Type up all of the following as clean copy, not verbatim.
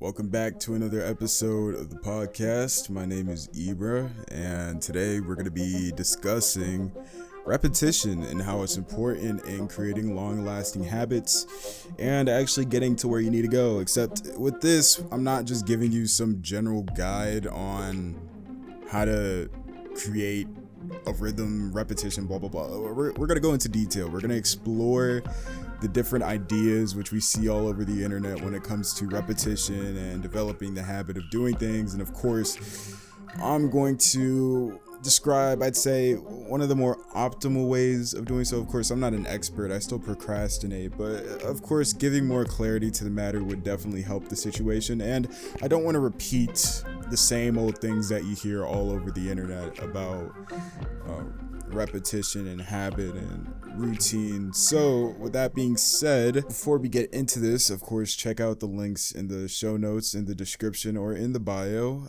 Welcome back to another episode of the podcast. My name is Ibra, and today we're going to be discussing repetition and how it's important in creating long-lasting habits and actually getting to where you need to go. Except with this, I'm not just giving you some general guide on how to create a rhythm, repetition, blah, blah, blah. We're going to go into detail. We're going to explore the different ideas which we see all over the internet when it comes to repetition and developing the habit of doing things. And of course, I'm going to describe, I'd say, one of the more optimal ways of doing so. Of course, I'm not an expert. I still procrastinate, but of course, giving more clarity to the matter would definitely help the situation. And I don't want to repeat the same old things that you hear all over the internet about repetition and habit and routine. So with that being said, before we get into this, of course, check out the links in the show notes, in the description, or in the bio.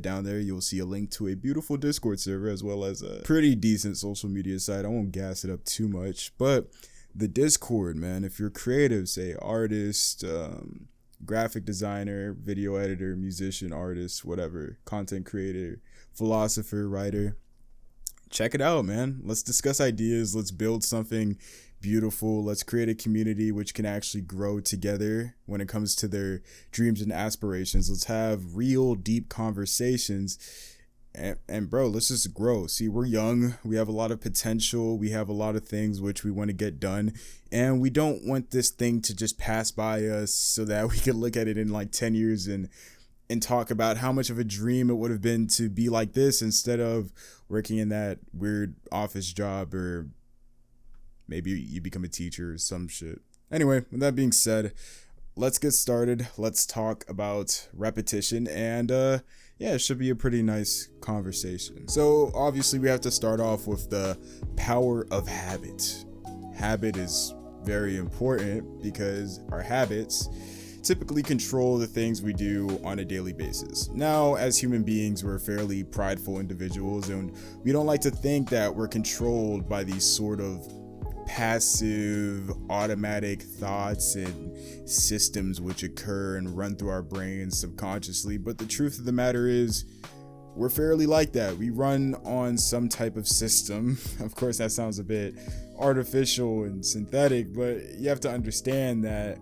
Down there you'll see a link to a beautiful Discord server as well as a pretty decent social media site. I won't gas it up too much, but the Discord, man, if you're creative, say artist, graphic designer, video editor, musician, artist, whatever, content creator, philosopher, writer, check it out, man. Let's discuss ideas. Let's build something beautiful. Let's create a community which can actually grow together when it comes to their dreams and aspirations. Let's have real deep conversations. And bro, let's just grow. See, we're young. We have a lot of potential. We have a lot of things which we want to get done. And we don't want this thing to just pass by us so that we can look at it in like 10 years and talk about how much of a dream it would have been to be like this instead of working in that weird office job, or maybe you become a teacher or some shit. Anyway, with that being said, let's get started. Let's talk about repetition, and it should be a pretty nice conversation. So obviously we have to start off with the power of habit. Habit is very important because our habits typically control the things we do on a daily basis. Now, as human beings, we're fairly prideful individuals, and we don't like to think that we're controlled by these sort of passive, automatic thoughts and systems which occur and run through our brains subconsciously. But the truth of the matter is, we're fairly like that. We run on some type of system. Of course, that sounds a bit artificial and synthetic, but you have to understand that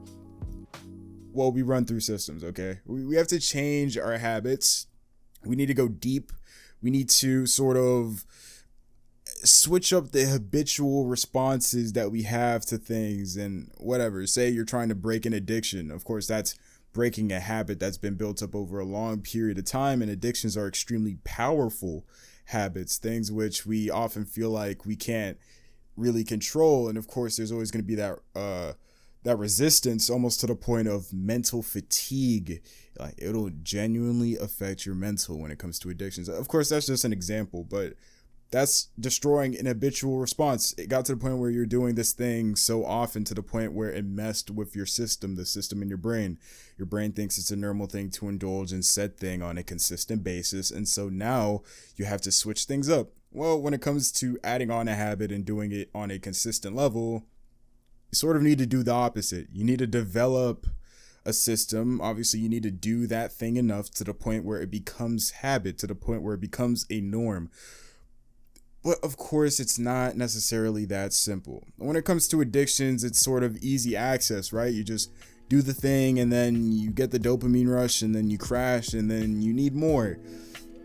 we run through systems, okay? We have to change our habits. We need to go deep. We need to sort of switch up the habitual responses that we have to things and whatever. Say you're trying to break an addiction. Of course, that's breaking a habit that's been built up over a long period of time, and addictions are extremely powerful habits, things which we often feel like we can't really control. And of course, there's always going to be that resistance, almost to the point of mental fatigue. Like, it'll genuinely affect your mental when it comes to addictions. Of course, that's just an example, but that's destroying an habitual response. It got to the point where you're doing this thing so often to the point where it messed with your system, the system in your brain. Your brain thinks it's a normal thing to indulge in said thing on a consistent basis, and so now you have to switch things up. Well, when it comes to adding on a habit and doing it on a consistent level, you sort of need to do the opposite. You need to develop a system. Obviously, you need to do that thing enough to the point where it becomes habit, to the point where it becomes a norm. But of course, it's not necessarily that simple. When it comes to addictions, it's sort of easy access, right? You just do the thing and then you get the dopamine rush and then you crash and then you need more.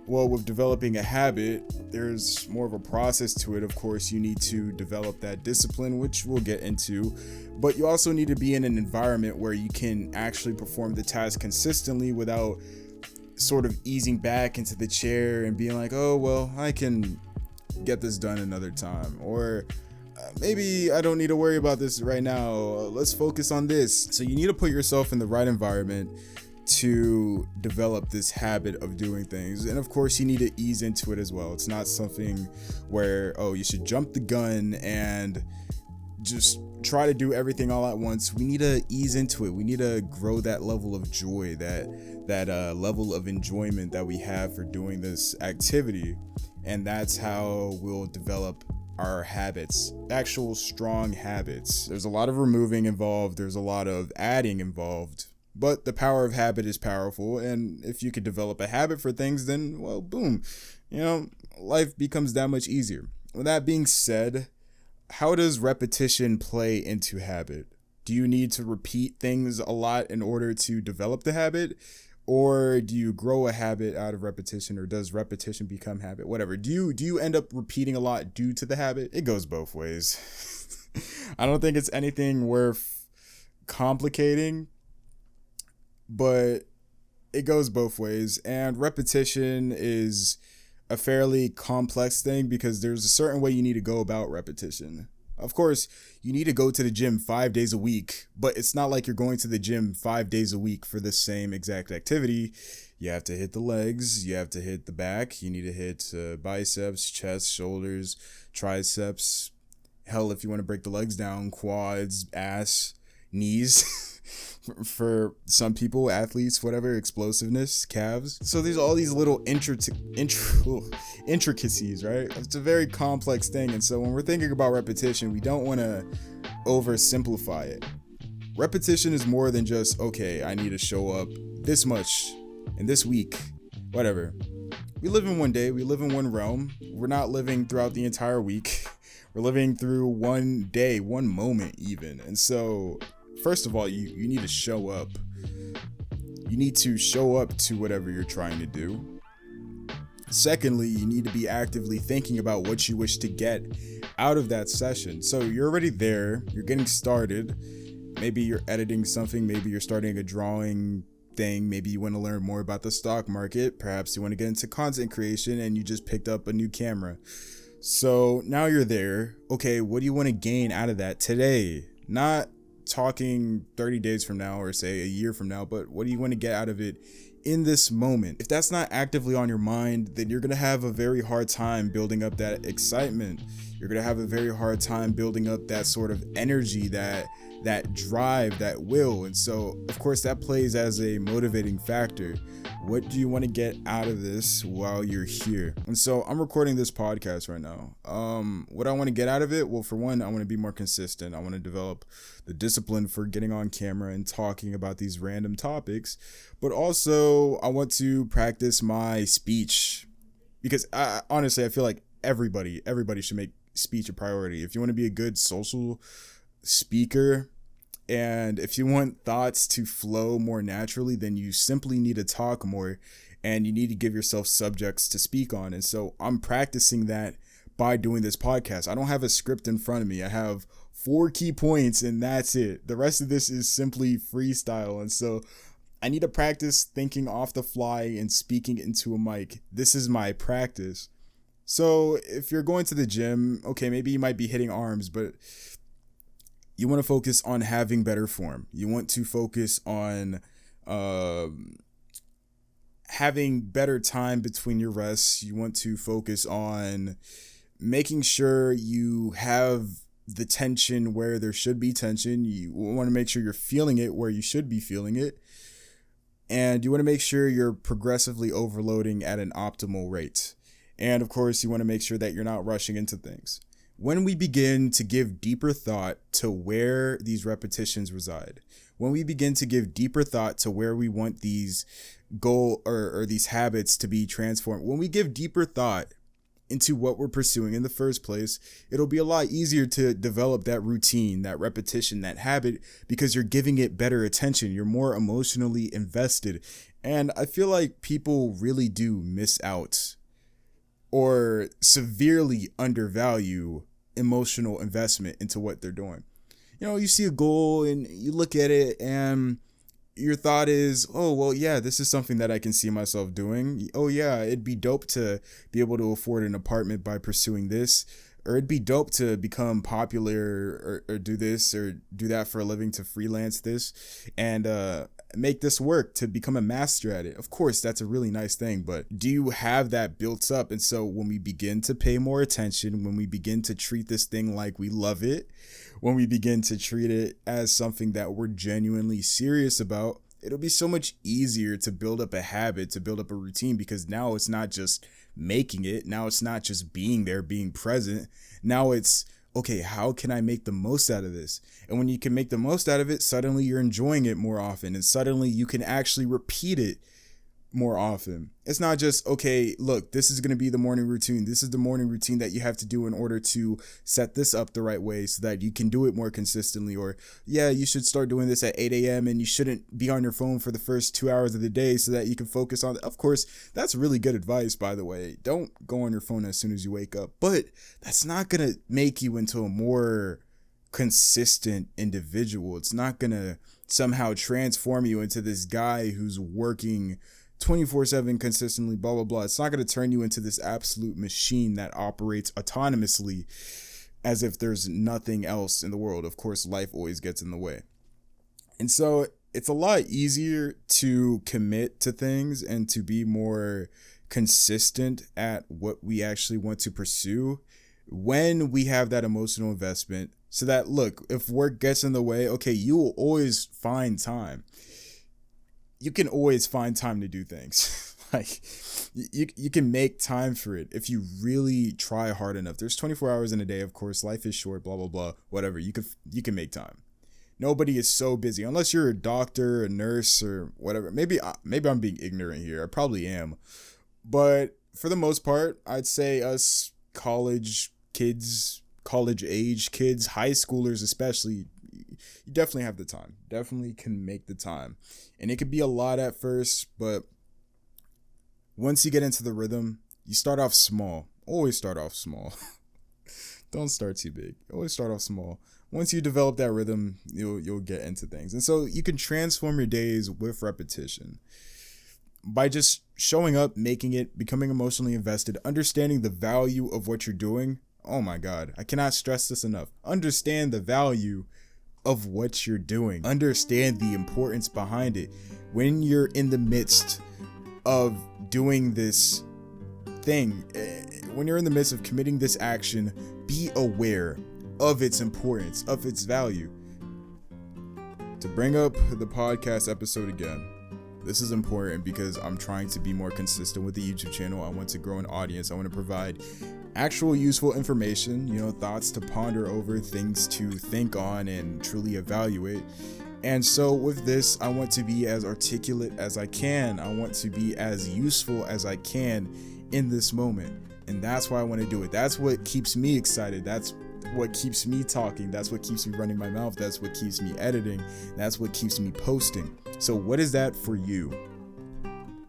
Well, with developing a habit, there's more of a process to it. Of course, you need to develop that discipline, which we'll get into, but you also need to be in an environment where you can actually perform the task consistently without sort of easing back into the chair and being like, oh, well, I can get this done another time, or maybe I don't need to worry about this right now. Let's focus on this. So you need to put yourself in the right environment to develop this habit of doing things. And of course, you need to ease into it as well. It's not something where, you should jump the gun and just try to do everything all at once. We need to ease into it. We need to grow that level of joy, that level of enjoyment that we have for doing this activity. And that's how we'll develop our habits, actual strong habits. There's a lot of removing involved. There's a lot of adding involved. But the power of habit is powerful, and if you could develop a habit for things, then, well, boom, life becomes that much easier. With that being said, how does repetition play into habit? Do you need to repeat things a lot in order to develop the habit? Or do you grow a habit out of repetition, or does repetition become habit? Whatever. Do you end up repeating a lot due to the habit? It goes both ways. I don't think it's anything worth complicating, but it goes both ways. And repetition is a fairly complex thing because there's a certain way you need to go about repetition. Of course, you need to go to the gym 5 days a week, but it's not like you're going to the gym 5 days a week for the same exact activity. You have to hit the legs, you have to hit the back, you need to hit biceps, chest, shoulders, triceps. Hell, if you want to break the legs down, quads, ass, knees. For some people, athletes, whatever, explosiveness, calves. So there's all these little intricacies, right? It's a very complex thing. And so when we're thinking about repetition, we don't want to oversimplify it. Repetition is more than just, okay, I need to show up this much in this week, whatever. We live in one day, we live in one realm. We're not living throughout the entire week. We're living through one day, one moment even. And so first of all, you need to show up. You need to show up to whatever you're trying to do. Secondly, you need to be actively thinking about what you wish to get out of that session. So you're already there, you're getting started. Maybe you're editing something, maybe you're starting a drawing thing, maybe you want to learn more about the stock market, perhaps you want to get into content creation and you just picked up a new camera. So now you're there. Okay, what do you want to gain out of that today? Not talking 30 days from now or say a year from now, but what do you want to get out of it in this moment? If that's not actively on your mind, then you're going to have a very hard time building up that excitement. You're going to have a very hard time building up that sort of energy, that drive, that will. And so, of course, that plays as a motivating factor. What do you want to get out of this while you're here? And so I'm recording this podcast right now. What I want to get out of it? Well, for one, I want to be more consistent. I want to develop the discipline for getting on camera and talking about these random topics. But also, I want to practice my speech because honestly, I feel like everybody should make speech a priority. If you want to be a good social speaker, and if you want thoughts to flow more naturally, then you simply need to talk more and you need to give yourself subjects to speak on. And so I'm practicing that by doing this podcast. I don't have a script in front of me. I have 4 key points and that's it. The rest of this is simply freestyle. And so I need to practice thinking off the fly and speaking into a mic. This is my practice. So if you're going to the gym, okay, maybe you might be hitting arms, but you want to focus on having better form. You want to focus on having better time between your rests. You want to focus on making sure you have the tension where there should be tension. You want to make sure you're feeling it where you should be feeling it. And you want to make sure you're progressively overloading at an optimal rate. And of course, you want to make sure that you're not rushing into things. When we begin to give deeper thought to where these repetitions reside, when we begin to give deeper thought to where we want these goal or these habits to be transformed, when we give deeper thought into what we're pursuing in the first place, it'll be a lot easier to develop that routine, that repetition, that habit, because you're giving it better attention. You're more emotionally invested. And I feel like people really do miss out or severely undervalue emotional investment into what they're doing. You see a goal and you look at it and your thought is, oh, well, yeah, this is something that I can see myself doing. Oh, yeah, it'd be dope to be able to afford an apartment by pursuing this. Or it'd be dope to become popular or do this or do that for a living, to freelance this and make this work, to become a master at it. Of course, that's a really nice thing, but do you have that built up? And so when we begin to pay more attention, when we begin to treat this thing like we love it, when we begin to treat it as something that we're genuinely serious about, it'll be so much easier to build up a habit, to build up a routine, because now it's not just making it. Now it's not just being there, being present. Now it's, okay, how can I make the most out of this? And when you can make the most out of it, suddenly you're enjoying it more often, and suddenly you can actually repeat it more often. It's not just, okay, look, this is going to be the morning routine. This is the morning routine that you have to do in order to set this up the right way so that you can do it more consistently. Or, yeah, you should start doing this at 8 a.m. and you shouldn't be on your phone for the first 2 hours of the day so that you can focus on it. Of course, that's really good advice, by the way. Don't go on your phone as soon as you wake up. But that's not going to make you into a more consistent individual. It's not going to somehow transform you into this guy who's working 24/7 consistently, blah, blah, blah. It's not going to turn you into this absolute machine that operates autonomously as if there's nothing else in the world. Of course, life always gets in the way. And so it's a lot easier to commit to things and to be more consistent at what we actually want to pursue when we have that emotional investment. So that, look, if work gets in the way, okay, you will always find time. You can always find time to do things. Like, you can make time for it if you really try hard enough. There's 24 hours in a day, of course. Life is short, blah, blah, blah, whatever. You can make time. Nobody is so busy unless you're a doctor, a nurse, or whatever. Maybe I'm being ignorant here. I probably am. But for the most part, I'd say us college kids, college age kids, high schoolers especially, you definitely have the time. Definitely can make the time. And it could be a lot at first, but once you get into the rhythm, you start off small. Always start off small. Don't start too big. Always start off small. Once you develop that rhythm, you'll get into things. And so you can transform your days with repetition by just showing up, making it, becoming emotionally invested, understanding the value of what you're doing. Oh my God, I cannot stress this enough. Understand the value of what you're doing. Understand the importance behind it. When you're in the midst of doing this thing, when you're in the midst of committing this action, be aware of its importance, of its value. To bring up the podcast episode again, this is important because I'm trying to be more consistent with the YouTube channel. I want to grow an audience. I want to provide actual useful information, thoughts to ponder over, things to think on and truly evaluate. And so with this, I want to be as articulate as I can. I want to be as useful as I can in this moment. And that's why I want to do it. That's what keeps me excited. That's what keeps me talking. That's what keeps me running my mouth. That's what keeps me editing. That's what keeps me posting. So what is that for you?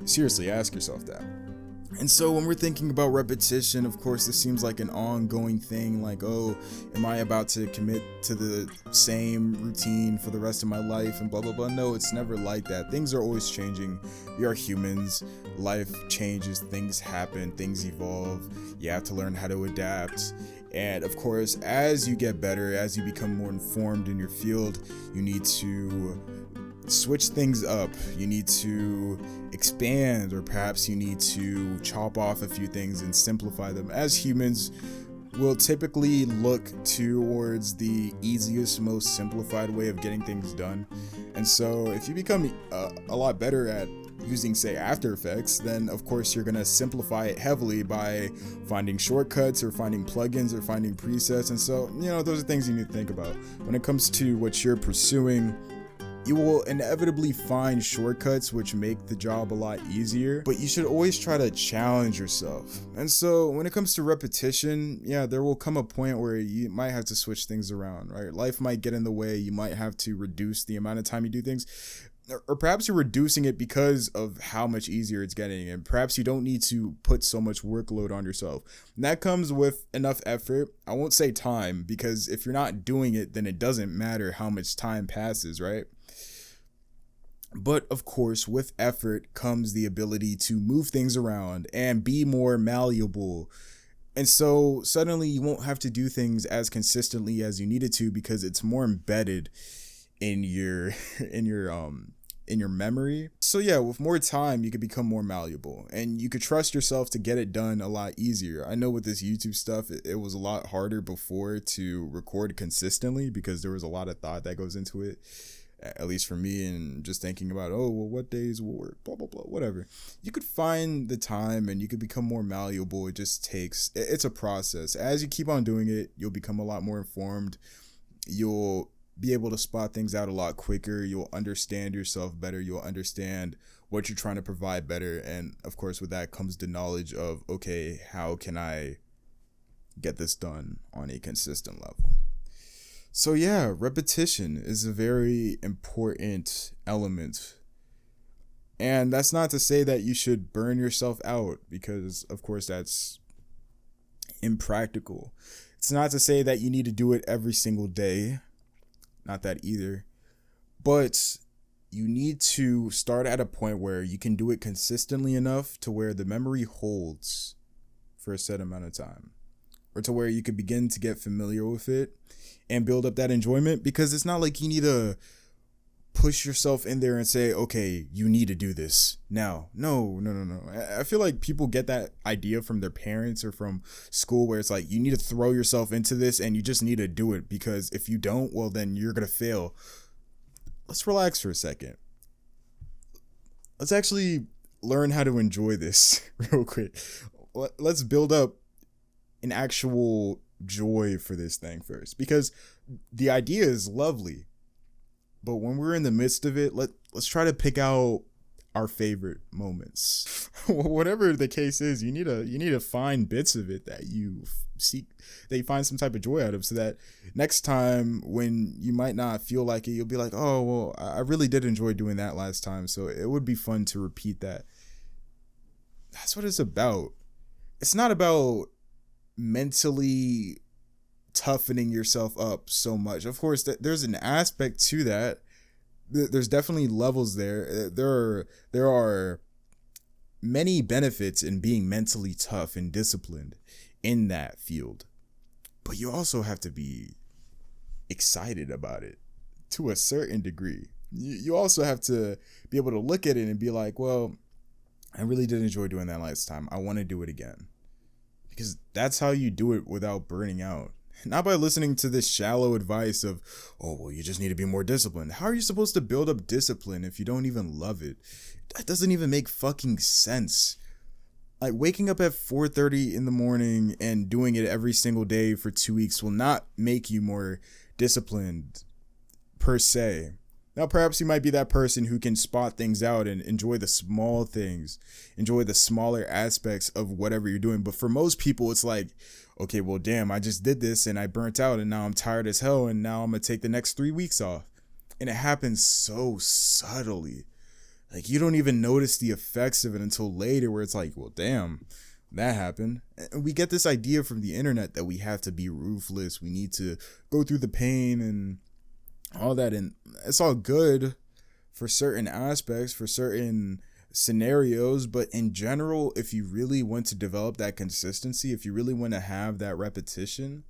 Seriously, ask yourself that. And so when we're thinking about repetition, of course, this seems like an ongoing thing. Like, oh, am I about to commit to the same routine for the rest of my life and blah, blah, blah. No, it's never like that. Things are always changing. We are humans. Life changes. Things happen. Things evolve. You have to learn how to adapt. And of course, as you get better, as you become more informed in your field, you need to switch things up. You need to expand, or perhaps you need to chop off a few things and simplify them. As humans, we'll typically look towards the easiest, most simplified way of getting things done. And so if you become a lot better at using, say, After Effects, then of course you're going to simplify it heavily by finding shortcuts or finding plugins or finding presets. And so, those are things you need to think about. When it comes to what you're pursuing, you will inevitably find shortcuts which make the job a lot easier, but you should always try to challenge yourself. And so when it comes to repetition, there will come a point where you might have to switch things around, right? Life might get in the way. You might have to reduce the amount of time you do things, or perhaps you're reducing it because of how much easier it's getting, and perhaps you don't need to put so much workload on yourself. And that comes with enough effort. I won't say time, because if you're not doing it, then it doesn't matter how much time passes, right? But of course, with effort comes the ability to move things around and be more malleable. And so suddenly you won't have to do things as consistently as you needed to, because it's more embedded in your memory. So with more time, you could become more malleable and you could trust yourself to get it done a lot easier. I know with this YouTube stuff, it was a lot harder before to record consistently because there was a lot of thought that goes into it. at least for me, and just thinking about, oh, well, what days will work, blah, blah, blah, whatever. You could find the time and you could become more malleable. It just takes, it's a process. As you keep on doing it, you'll become a lot more informed. You'll be able to spot things out a lot quicker. You'll understand yourself better. You'll understand what you're trying to provide better. And of course, with that comes the knowledge of, okay, how can I get this done on a consistent level? So yeah, repetition is a very important element. And that's not to say that you should burn yourself out, because of course that's impractical. It's not to say that you need to do it every single day. Not that either. But you need to start at a point where you can do it consistently enough to where the memory holds for a set amount of time, or to where you could begin to get familiar with it and build up that enjoyment. Because it's not like you need to push yourself in there and say, okay, you need to do this now. No. I feel like people get that idea from their parents or from school, where it's like, you need to throw yourself into this and you just need to do it, because if you don't, well, then you're going to fail. Let's relax for a second. Let's actually learn how to enjoy this real quick. Let's build up an actual joy for this thing first, because the idea is lovely, but when we're in the midst of it, let's try to pick out our favorite moments. Whatever the case is, you need to find bits of it that you seek, that you find some type of joy out of, so that next time when you might not feel like it, you'll be like, oh, well, I really did enjoy doing that last time, so it would be fun to repeat that. That's what it's about. It's not about mentally toughening yourself up so much. Of course, there's an aspect to that. There's definitely levels there. There are many benefits in being mentally tough and disciplined in that field, but you also have to be excited about it to a certain degree. You also have to be able to look at it and be like, well, I really did enjoy doing that last time. I want to do it again. Because that's how you do it without burning out. Not by listening to this shallow advice of, oh, well, you just need to be more disciplined. How are you supposed to build up discipline if you don't even love it? That doesn't even make fucking sense. Like, waking up at 4:30 in the morning and doing it every single day for 2 weeks will not make you more disciplined per se. Now, perhaps you might be that person who can spot things out and enjoy the small things, enjoy the smaller aspects of whatever you're doing. But for most people, it's like, okay, well, damn, I just did this and I burnt out and now I'm tired as hell and now I'm going to take the next 3 weeks off. And it happens so subtly. Like, you don't even notice the effects of it until later, where it's like, well, damn, that happened. And we get this idea from the internet that we have to be ruthless. We need to go through the pain and all that, and it's all good for certain aspects, for certain scenarios, but in general, if you really want to develop that consistency, if you really want to have that repetition,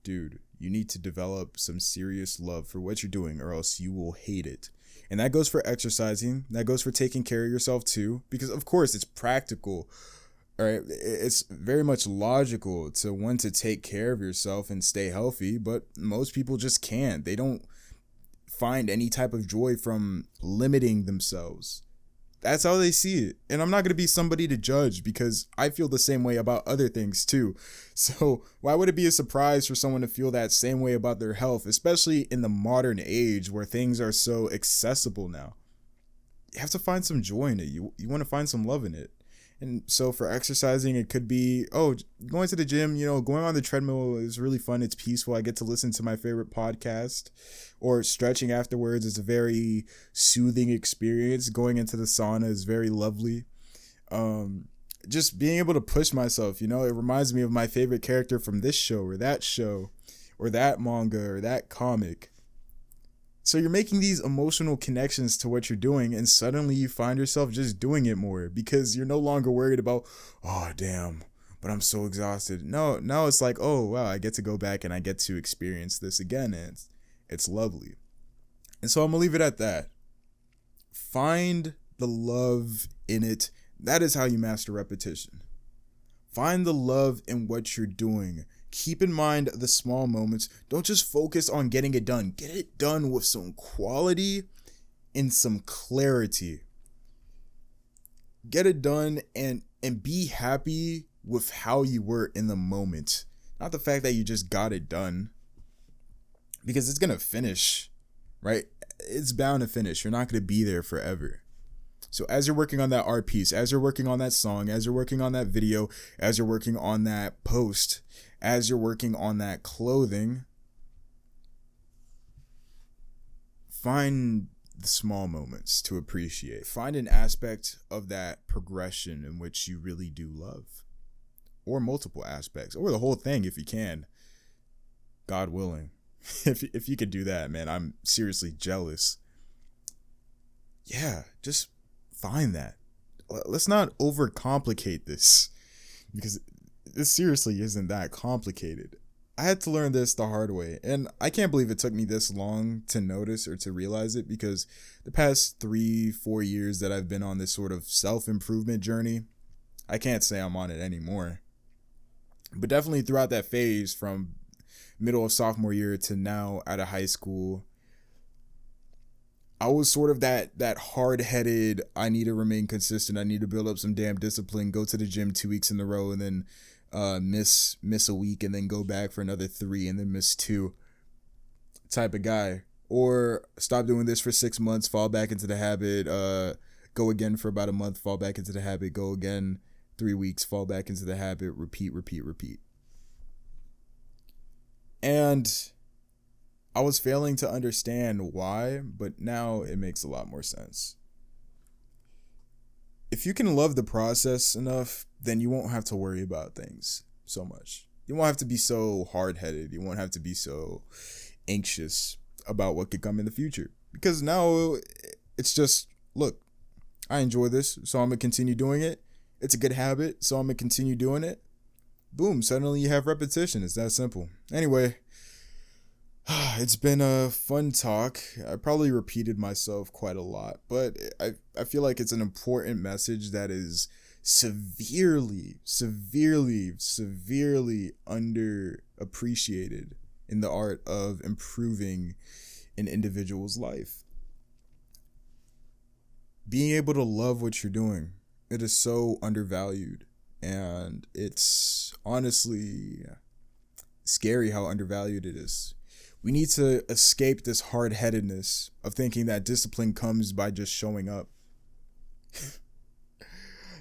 dude, you need to develop some serious love for what you're doing, or else you will hate it. And that goes for exercising, that goes for taking care of yourself too, because of course it's practical. All right, it's very much logical to want to take care of yourself and stay healthy, but most people just can't. They don't find any type of joy from limiting themselves. That's how they see it. And I'm not going to be somebody to judge, because I feel the same way about other things too. So why would it be a surprise for someone to feel that same way about their health, especially in the modern age where things are so accessible now? You have to find some joy in it. You want to find some love in it. And so for exercising, it could be, going to the gym, going on the treadmill is really fun. It's peaceful. I get to listen to my favorite podcast. Or stretching afterwards is a very soothing experience. Going into the sauna is very lovely. Just being able to push myself, it reminds me of my favorite character from this show or that manga or that comic. So you're making these emotional connections to what you're doing, and suddenly you find yourself just doing it more, because you're no longer worried about, oh, damn, but I'm so exhausted. No, now it's like, oh, wow, I get to go back and I get to experience this again, and it's lovely. And so I'm going to leave it at that. Find the love in it. That is how you master repetition. Find the love in what you're doing. Keep in mind the small moments. Don't just focus on getting it done. Get it done with some quality and some clarity. Get it done and be happy with how you were in the moment. Not the fact that you just got it done. Because it's going to finish, right? It's bound to finish. You're not going to be there forever. So as you're working on that art piece, as you're working on that song, as you're working on that video, as you're working on that post, as you're working on that clothing, find the small moments to appreciate. Find an aspect of that progression in which you really do love, or multiple aspects, or the whole thing if you can, God willing. If you could do that, man, I'm seriously jealous. Yeah, just find that. Let's not overcomplicate this, because this seriously isn't that complicated. I had to learn this the hard way, and I can't believe it took me this long to notice or to realize it, because the past 3-4 years that I've been on this sort of self-improvement journey, I can't say I'm on it anymore. But definitely throughout that phase from middle of sophomore year to now out of high school, I was sort of that hard-headed, I need to remain consistent, I need to build up some damn discipline, go to the gym 2 weeks in a row and then miss a week and then go back for another 3 and then miss 2 type of guy. Or stop doing this for 6 months, fall back into the habit, go again for about a month, fall back into the habit, go again 3 weeks, fall back into the habit, repeat. And I was failing to understand why, but now it makes a lot more sense. If you can love the process enough, then you won't have to worry about things so much. You won't have to be so hard-headed. You won't have to be so anxious about what could come in the future. Because now it's just, look, I enjoy this, so I'm going to continue doing it. It's a good habit, so I'm going to continue doing it. Boom, suddenly you have repetition. It's that simple. Anyway, it's been a fun talk. I probably repeated myself quite a lot, but I feel like it's an important message that is severely underappreciated in the art of improving an individual's life. Being able to love what you're doing, it is so undervalued. And it's honestly scary how undervalued it is. We need to escape this hard-headedness of thinking that discipline comes by just showing up.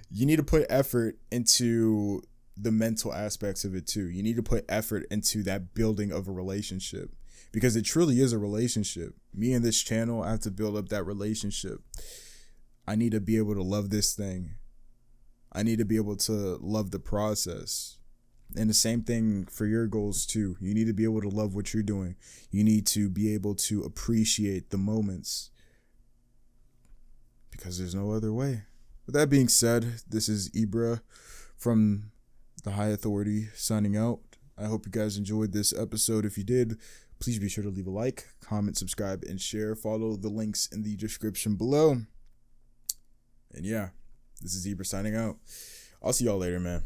You need to put effort into the mental aspects of it too. You need to put effort into that building of a relationship, because it truly is a relationship. Me and this channel, I have to build up that relationship. I need to be able to love this thing. I need to be able to love the process. And the same thing for your goals too. You need to be able to love what you're doing. You need to be able to appreciate the moments, because there's no other way. With that being said, this is Ibra from The High Authority signing out. I hope you guys enjoyed this episode. If you did, please be sure to leave a like, comment, subscribe, and share. Follow the links in the description below. And yeah, this is Ibra signing out. I'll see y'all later, man.